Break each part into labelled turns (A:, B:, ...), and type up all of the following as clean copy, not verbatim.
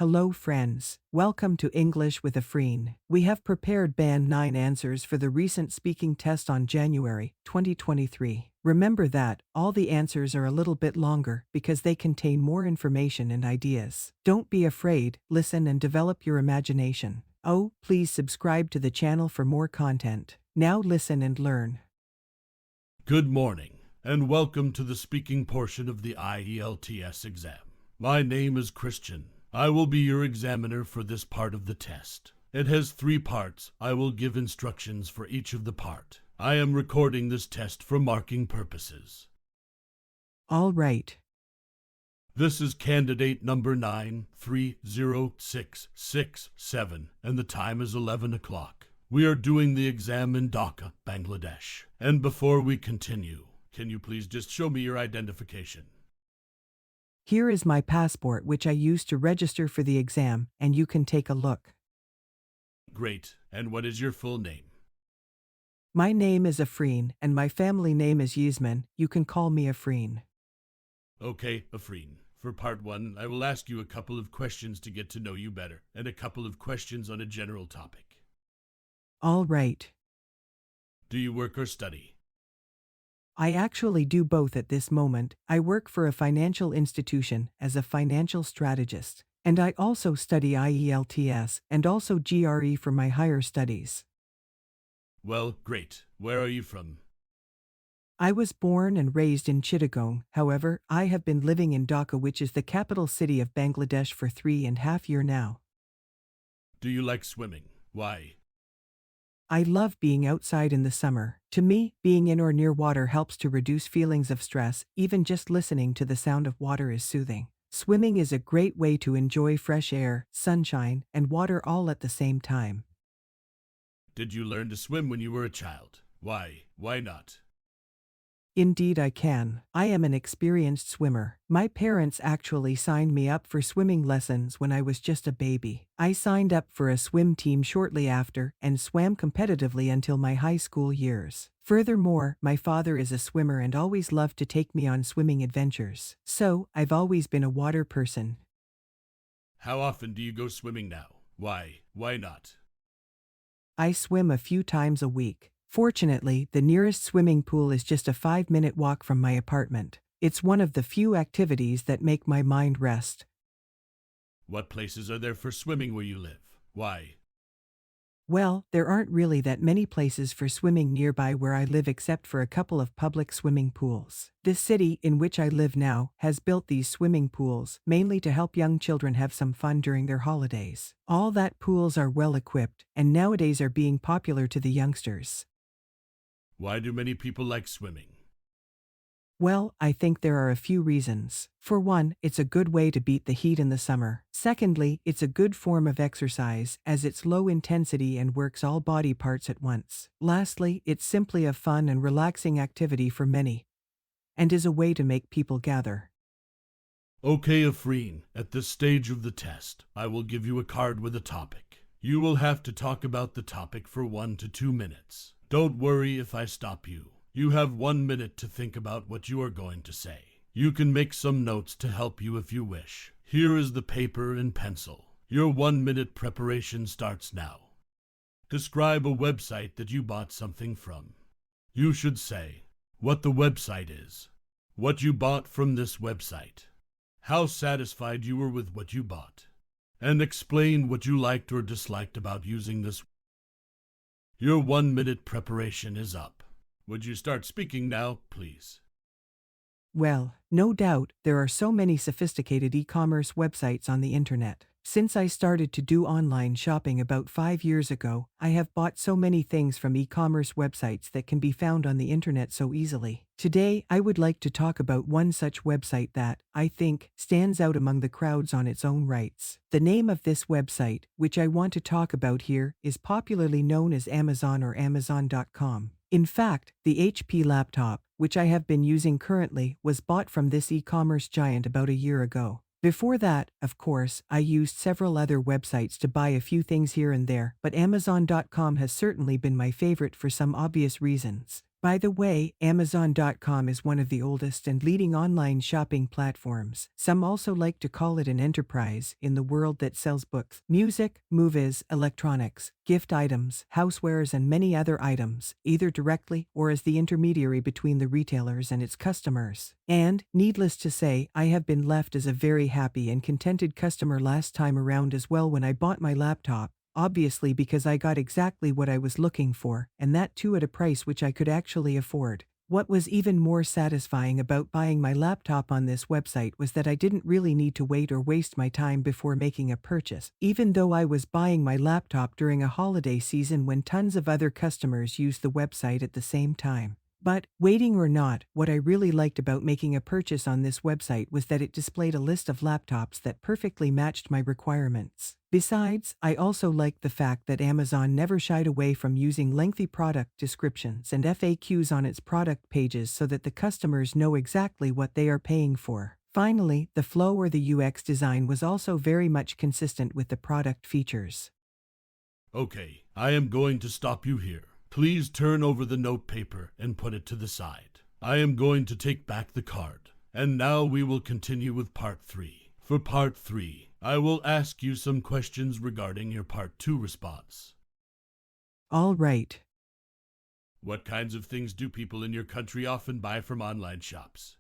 A: Hello friends, welcome to English with Afreen. We have prepared Band-9 answers for the recent speaking test on January 2023. Remember that all the answers are a little bit longer because they contain more information and ideas. Don't be afraid, listen and develop your imagination. Oh, please subscribe to the channel for more content. Now listen and learn.
B: Good morning, and welcome to the speaking portion of the IELTS exam. My name is Christian. I will be your examiner for this part of the test. It has 3 parts. I will give instructions for each of the part. I am recording this test for marking purposes.
A: All right.
B: This is candidate number 930667, and the time is 11 o'clock. We are doing the exam in Dhaka, Bangladesh. And before we continue, can you please just show me your identification?
A: Here is my passport which I used to register for the exam, and you can take a look.
B: Great. And what is your full name?
A: My name is Afreen, and my family name is Yasmin. You can call me Afreen.
B: Okay, Afreen. For part 1, I will ask you a couple of questions to get to know you better, and a couple of questions on a general topic.
A: All right.
B: Do you work or study?
A: I actually do both at this moment. I work for a financial institution as a financial strategist, and I also study IELTS and also GRE for my higher studies.
B: Well, great. Where are you from?
A: I was born and raised in Chittagong. However, I have been living in Dhaka, which is the capital city of Bangladesh, for 3.5 years now.
B: Do you like swimming? Why?
A: I love being outside in the summer. To me, being in or near water helps to reduce feelings of stress. Even just listening to the sound of water is soothing. Swimming is a great way to enjoy fresh air, sunshine, and water all at the same time.
B: Did you learn to swim when you were a child? Why? Why not?
A: Indeed I can. I am an experienced swimmer. My parents actually signed me up for swimming lessons when I was just a baby. I signed up for a swim team shortly after and swam competitively until my high school years. Furthermore, my father is a swimmer and always loved to take me on swimming adventures. So, I've always been a water person.
B: How often do you go swimming now? Why? Why not?
A: I swim a few times a week. Fortunately, the nearest swimming pool is just a 5-minute walk from my apartment. It's one of the few activities that make my mind rest.
B: What places are there for swimming where you live? Why?
A: Well, there aren't really that many places for swimming nearby where I live except for a couple of public swimming pools. This city, in which I live now, has built these swimming pools, mainly to help young children have some fun during their holidays. All that pools are well equipped, and nowadays are being popular to the youngsters.
B: Why do many people like swimming?
A: Well, I think there are a few reasons. For one, it's a good way to beat the heat in the summer. Secondly, it's a good form of exercise as it's low intensity and works all body parts at once. Lastly, it's simply a fun and relaxing activity for many, and is a way to make people gather.
B: Okay, Afreen, at this stage of the test, I will give you a card with a topic. You will have to talk about the topic for 1 to 2 minutes. Don't worry if I stop you. You have 1 minute to think about what you are going to say. You can make some notes to help you if you wish. Here is the paper and pencil. Your 1-minute preparation starts now. Describe a website that you bought something from. You should say what the website is, what you bought from this website, how satisfied you were with what you bought, and explain what you liked or disliked about using this. Your 1-minute preparation is up. Would you start speaking now, please?
A: Well, no doubt, there are so many sophisticated e-commerce websites on the internet. Since I started to do online shopping about 5 years ago, I have bought so many things from e-commerce websites that can be found on the internet so easily. Today, I would like to talk about one such website that, I think, stands out among the crowds on its own rights. The name of this website, which I want to talk about here, is popularly known as Amazon or Amazon.com. In fact, the HP laptop, which I have been using currently, was bought from this e-commerce giant about a year ago. Before that, of course, I used several other websites to buy a few things here and there, but Amazon.com has certainly been my favorite for some obvious reasons. By the way, Amazon.com is one of the oldest and leading online shopping platforms. Some also like to call it an enterprise in the world that sells books, music, movies, electronics, gift items, housewares, and many other items, either directly or as the intermediary between the retailers and its customers. And, needless to say, I have been left as a very happy and contented customer last time around as well when I bought my laptop. Obviously because I got exactly what I was looking for, and that too at a price which I could actually afford. What was even more satisfying about buying my laptop on this website was that I didn't really need to wait or waste my time before making a purchase, even though I was buying my laptop during a holiday season when tons of other customers used the website at the same time. But, waiting or not, what I really liked about making a purchase on this website was that it displayed a list of laptops that perfectly matched my requirements. Besides, I also liked the fact that Amazon never shied away from using lengthy product descriptions and FAQs on its product pages so that the customers know exactly what they are paying for. Finally, the flow or the UX design was also very much consistent with the product features.
B: Okay, I am going to stop you here. Please turn over the note paper and put it to the side. I am going to take back the card. And now we will continue with part 3. For part 3, I will ask you some questions regarding your part 2 response.
A: All right.
B: What kinds of things do people in your country often buy from online shops?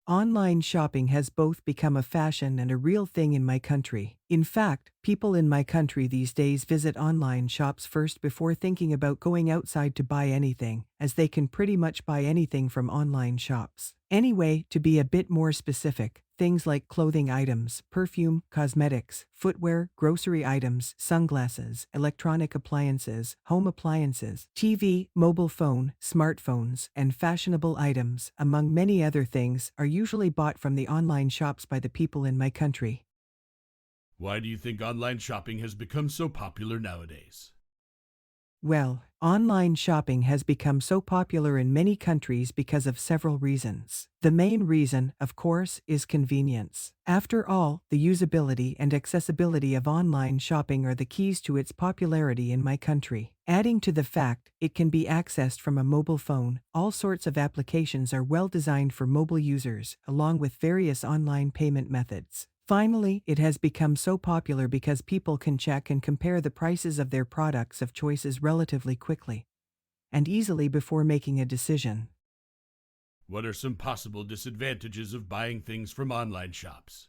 A: Online shopping has both become a fashion and a real thing in my country. In fact, people in my country these days visit online shops first before thinking about going outside to buy anything, as they can pretty much buy anything from online shops. Anyway, to be a bit more specific, things like clothing items, perfume, cosmetics, footwear, grocery items, sunglasses, electronic appliances, home appliances, TV, mobile phone, smartphones, and fashionable items, among many other things, are usually bought from the online shops by the people in my country.
B: Why do you think online shopping has become so popular nowadays?
A: Well, online shopping has become so popular in many countries because of several reasons. The main reason, of course, is convenience. After all, the usability and accessibility of online shopping are the keys to its popularity in my country. Adding to the fact it can be accessed from a mobile phone, all sorts of applications are well designed for mobile users, along with various online payment methods. Finally, it has become so popular because people can check and compare the prices of their products of choices relatively quickly and easily before making a decision.
B: What are some possible disadvantages of buying things from online shops?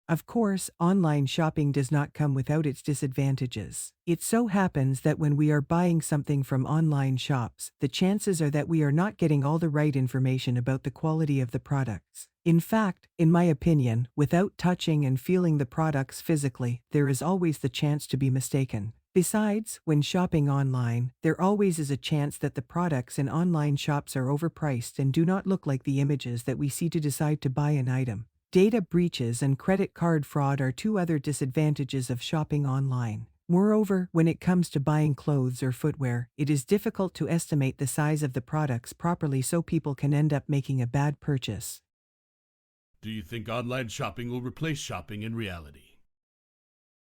A: Of course, online shopping does not come without its disadvantages. It so happens that when we are buying something from online shops, the chances are that we are not getting all the right information about the quality of the products. In fact, in my opinion, without touching and feeling the products physically, there is always the chance to be mistaken. Besides, when shopping online, there always is a chance that the products in online shops are overpriced and do not look like the images that we see to decide to buy an item. Data breaches and credit card fraud are two other disadvantages of shopping online. Moreover, when it comes to buying clothes or footwear, it is difficult to estimate the size of the products properly, so people can end up making a bad purchase.
B: Do you think online shopping will replace shopping in reality?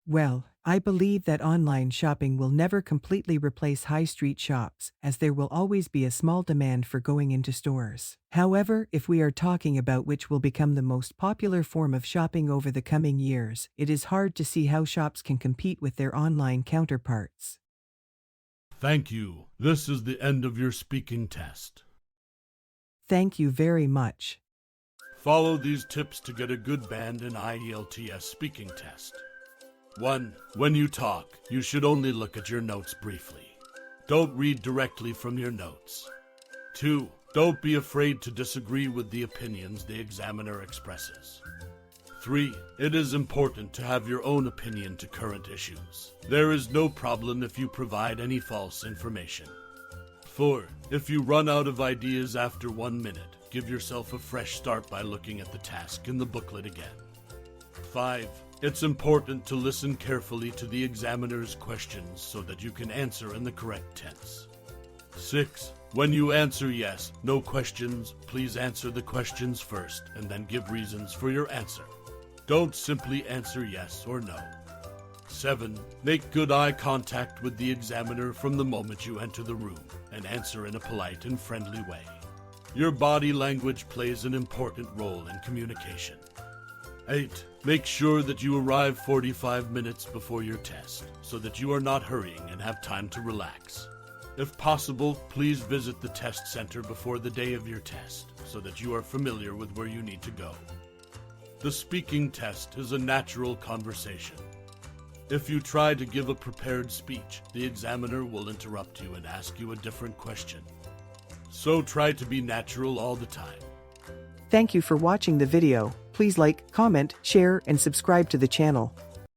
A: Well, I believe that online shopping will never completely replace high street shops, as there will always be a small demand for going into stores. However, if we are talking about which will become the most popular form of shopping over the coming years, it is hard to see how shops can compete with their online counterparts.
B: Thank you. This is the end of your speaking test.
A: Thank you very much.
B: Follow these tips to get a good band and IELTS speaking test. 1. When you talk, you should only look at your notes briefly. Don't read directly from your notes. 2. Don't be afraid to disagree with the opinions the examiner expresses. 3. It is important to have your own opinion to current issues. There is no problem if you provide any false information. 4. If you run out of ideas after 1 minute, give yourself a fresh start by looking at the task in the booklet again. 5. It's important to listen carefully to the examiner's questions so that you can answer in the correct tense. 6. When you answer yes, no questions, please answer the questions first and then give reasons for your answer. Don't simply answer yes or no. 7. Make good eye contact with the examiner from the moment you enter the room and answer in a polite and friendly way. Your body language plays an important role in communication. 8. Make sure that you arrive 45 minutes before your test so that you are not hurrying and have time to relax. If possible, please visit the test center before the day of your test so that you are familiar with where you need to go. The speaking test is a natural conversation. If you try to give a prepared speech, the examiner will interrupt you and ask you a different question. So try to be natural all the time.
A: Thank you for watching the video. Please like, comment, share, and subscribe to the channel.